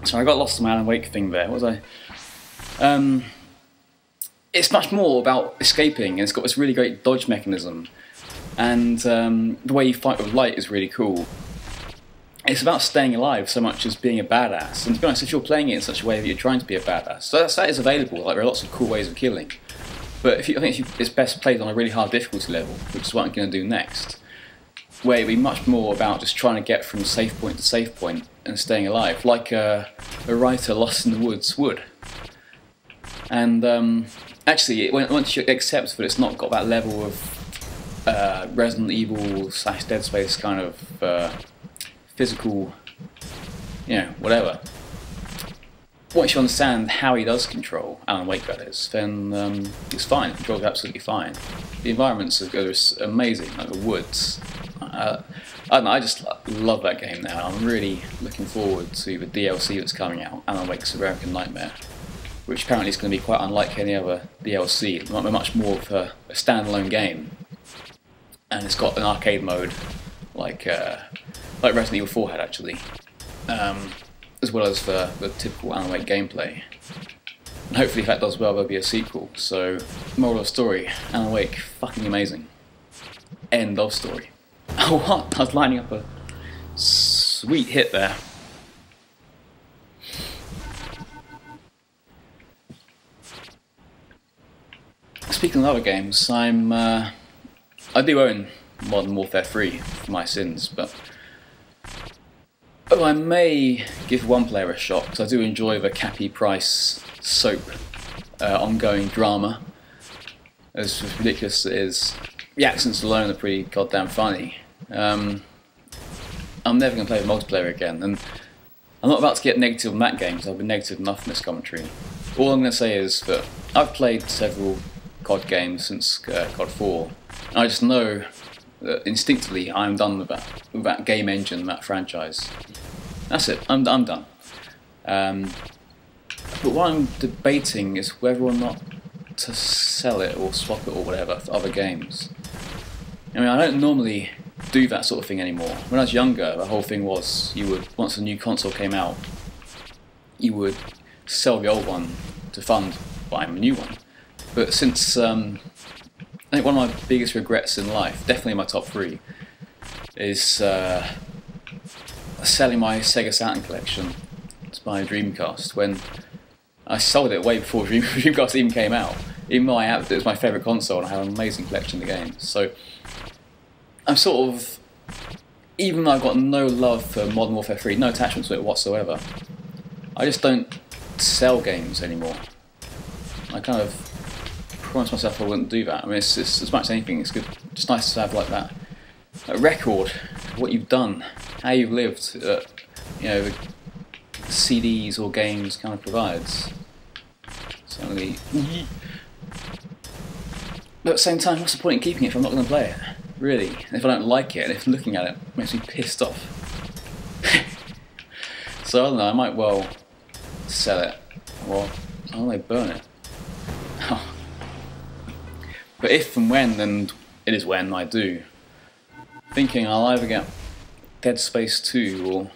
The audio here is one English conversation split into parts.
So I got lost in my Alan Wake thing there. What was I? It's much more about escaping, and it's got this really great dodge mechanism, and the way you fight with light is really cool. It's about staying alive so much as being a badass, and to be honest, if you're playing it in such a way that you're trying to be a badass, so that is available. Like, there are lots of cool ways of killing, but I think it's best played on a really hard difficulty level, which is what I'm going to do next, where it'll be much more about just trying to get from safe point to safe point and staying alive, like a writer lost in the woods would. And actually, once you accept that it's not got that level of Resident Evil / Dead Space kind of physical, whatever. Once you understand how he does control, Alan Wake that is, then it's fine. Control's absolutely fine. The environments are amazing, like the woods. I don't know, I just love that game now. I'm really looking forward to the DLC that's coming out, Alan Wake's American Nightmare, which apparently is going to be quite unlike any other DLC. It might be much more of a standalone game, and it's got an arcade mode like Resident Evil 4 had actually, as well as the typical Alan Wake gameplay. And hopefully if that does well, there'll be a sequel. So, moral of the story, Alan Wake, fucking amazing. End of story. Oh what? I was lining up a sweet hit there. Speaking of other games, I do own Modern Warfare 3 for my sins, but I may give one player a shot, because I do enjoy the Cappy Price soap ongoing drama. As ridiculous as it is, the accents alone are pretty goddamn funny. I'm never going to play multiplayer again, and I'm not about to get negative on that game, because I've been negative enough in this commentary. All I'm going to say is that I've played several COD games since COD 4, and I just know that instinctively I'm done with that game engine, that franchise. That's it, I'm done. But what I'm debating is whether or not to sell it or swap it or whatever for other games. I mean, I don't normally do that sort of thing anymore. When I was younger, the whole thing was once a new console came out, you would sell the old one to fund buying a new one. But since I think one of my biggest regrets in life, definitely in my top 3, is selling my Sega Saturn collection to buy a Dreamcast, when I sold it way before Dreamcast even came out. Even though it was my favourite console and I have an amazing collection of games. So I'm sort of, even though I've got no love for Modern Warfare 3, no attachment to it whatsoever, I just don't sell games anymore. I kind of promised myself I wouldn't do that. I mean, it's as much as anything, it's good, just nice to have like that record of what you've done, how you've lived, the CDs or games kind of provides. Certainly. But at the same time, what's the point in keeping it if I'm not going to play it? Really? And if I don't like it, and if looking at it makes me pissed off. So I don't know, I might well sell it, or I don't know, burn it. But if and when, and it is when I do, thinking I'll either get Dead Space 2 or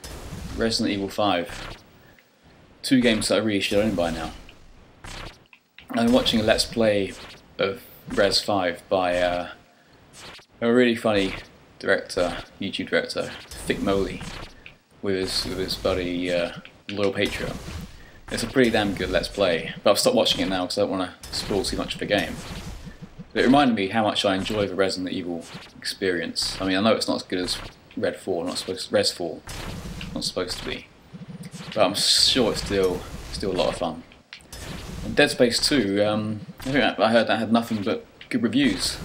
Resident Evil 5. 2 games that I really should own by now. I'm watching a Let's Play of Res 5 by a really funny director, YouTube director, Thick Moley, with his buddy Loyal Patreon. It's a pretty damn good Let's Play, but I've stopped watching it now because I don't want to spoil too much of the game. But it reminded me how much I enjoy the Resident Evil experience. I mean, I know it's not as good as Res 4, not supposed to be, but I'm sure it's still a lot of fun. And Dead Space 2, I heard that had nothing but good reviews,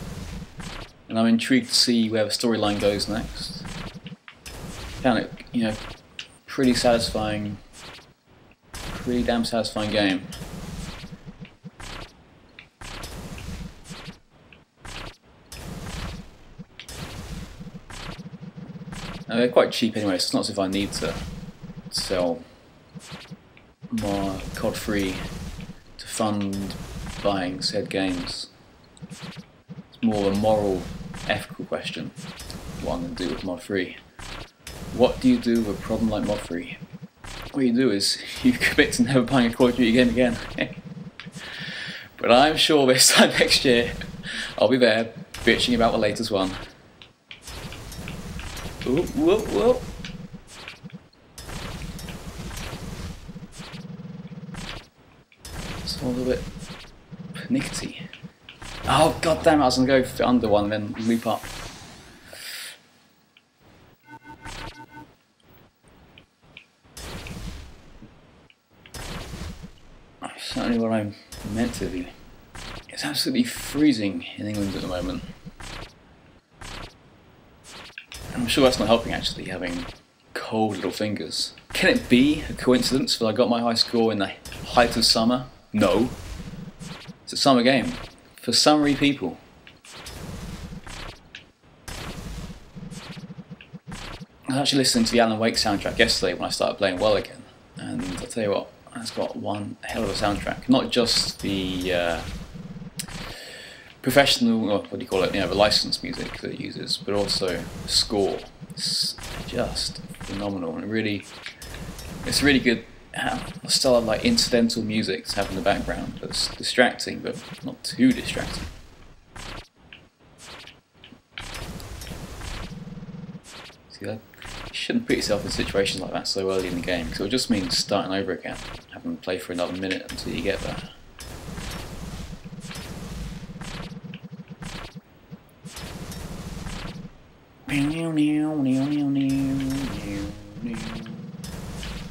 and I'm intrigued to see where the storyline goes next. Found it, pretty satisfying, pretty damn satisfying game. They're quite cheap anyway, so it's not as if I need to sell more COD 3 to fund buying said games. It's more a moral, ethical question, what I'm going to do with Mod 3. What do you do with a problem like Mod 3? what you do is you commit to never buying a Call of Duty game again. But I'm sure this time next year I'll be there bitching about the latest one. Ooh, whoa, whoa. It's all a little bit pernickety. Oh god damn it, I was gonna go under one and then loop up. That's certainly what I'm meant to be. It's absolutely freezing in England at the moment. I'm sure that's not helping actually, having cold little fingers. Can it be a coincidence that I got my high score in the height of summer? No. It's a summer game. For summery people. I was actually listening to the Alan Wake soundtrack yesterday when I started playing well again. And I'll tell you what, that's got one hell of a soundtrack. Not just the professional, or what do you call it, the licensed music that it uses, but also the score. It's just phenomenal, and it's really good style of like incidental music to have in the background that's distracting, but not too distracting. See that? You shouldn't put yourself in situations like that so early in the game, because it would just mean starting over again, having to play for another minute until you get there.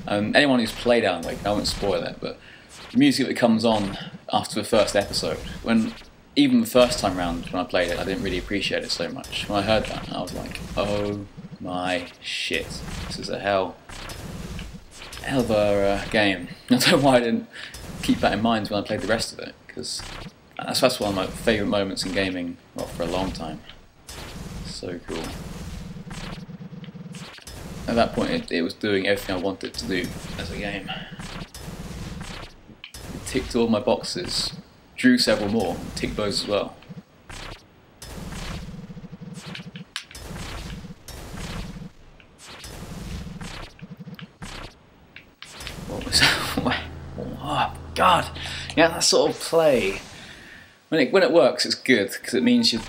Anyone who's played Alan Wake, I won't spoil it, but the music that comes on after the first episode, even the first time round when I played it, I didn't really appreciate it so much. When I heard that, I was like, oh my shit, this is a hell of a game. I don't know why I didn't keep that in mind when I played the rest of it, because that's one of my favourite moments in gaming, well, for a long time. So cool. At that point, it was doing everything I wanted to do as a game. It ticked all my boxes, drew several more, ticked those as well. What was that? Oh god! Yeah, that sort of play. When it works, it's good because it means you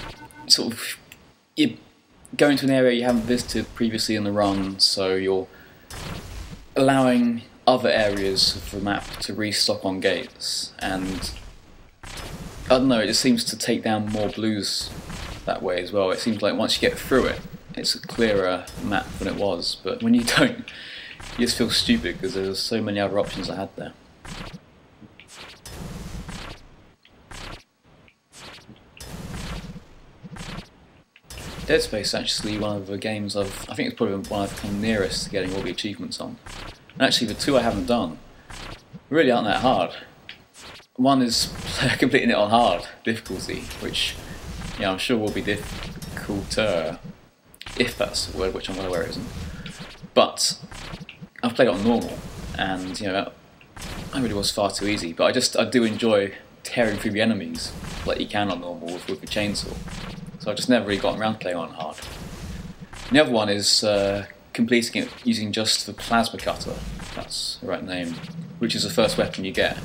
go into an area you haven't visited previously in the run, so you're allowing other areas of the map to restock on gates, and I don't know, it just seems to take down more blues that way as well. It seems like once you get through it, it's a clearer map than it was, but when you don't, you just feel stupid because there's so many other options I had there. Dead Space is actually one of the games I think it's probably one I've come nearest to getting all the achievements on. And actually the two I haven't done really aren't that hard. One is completing it on hard difficulty, which I'm sure will be difficulter, if that's a word, which I'm well aware isn't. But I've played it on normal, and that really was far too easy. But I do enjoy tearing through the enemies like you can on normal with the chainsaw. So I've just never really gotten around to playing on hard. And the other one is completing it using just the plasma cutter, if that's the right name, which is the first weapon you get.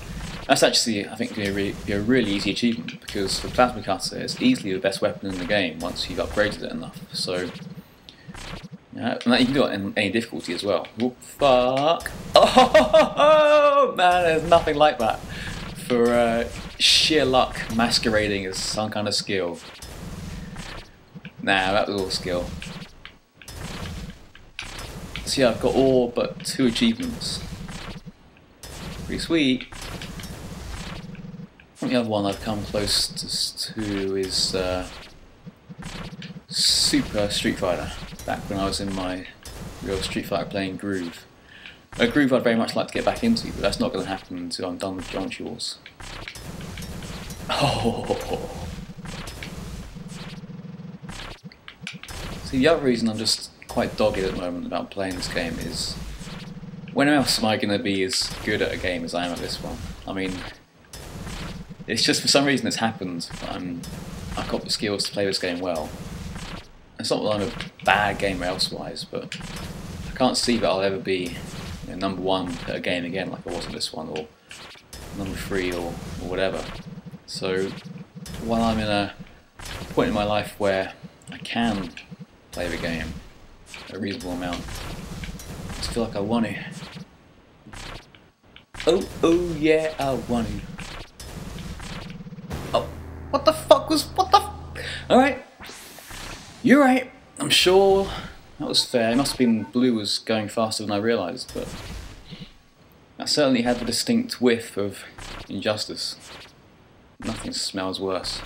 That's actually, I think, going to be a really easy achievement, because the plasma cutter is easily the best weapon in the game once you've upgraded it enough. So, and that you can do it in any difficulty as well. Whoop, fuck! Oh man, there's nothing like that for sheer luck masquerading as some kind of skill. Nah, that was all skill. So yeah, I've got all but 2 achievements. Pretty sweet. I think the other one I've come closest to is Super Street Fighter, back when I was in my real Street Fighter playing groove. A groove I'd very much like to get back into, but that's not going to happen until I'm done with Geometry Wars. Oh. See, the other reason I'm just quite dogged at the moment about playing this game is, when else am I going to be as good at a game as I am at this one? I mean, it's just for some reason it's happened. I've got the skills to play this game well. It's not that I'm a bad gamer elsewise, but I can't see that I'll ever be number 1 per game again, like I was in this one, or number 3 or whatever. So while I'm in a point in my life where I can play the game a reasonable amount, I just feel like I want to. Oh yeah, I want to. Oh, what the fuck was, alright, you're right, I'm sure that was fair. It must have been blue was going faster than I realised, but that certainly had the distinct whiff of injustice. Nothing smells worse.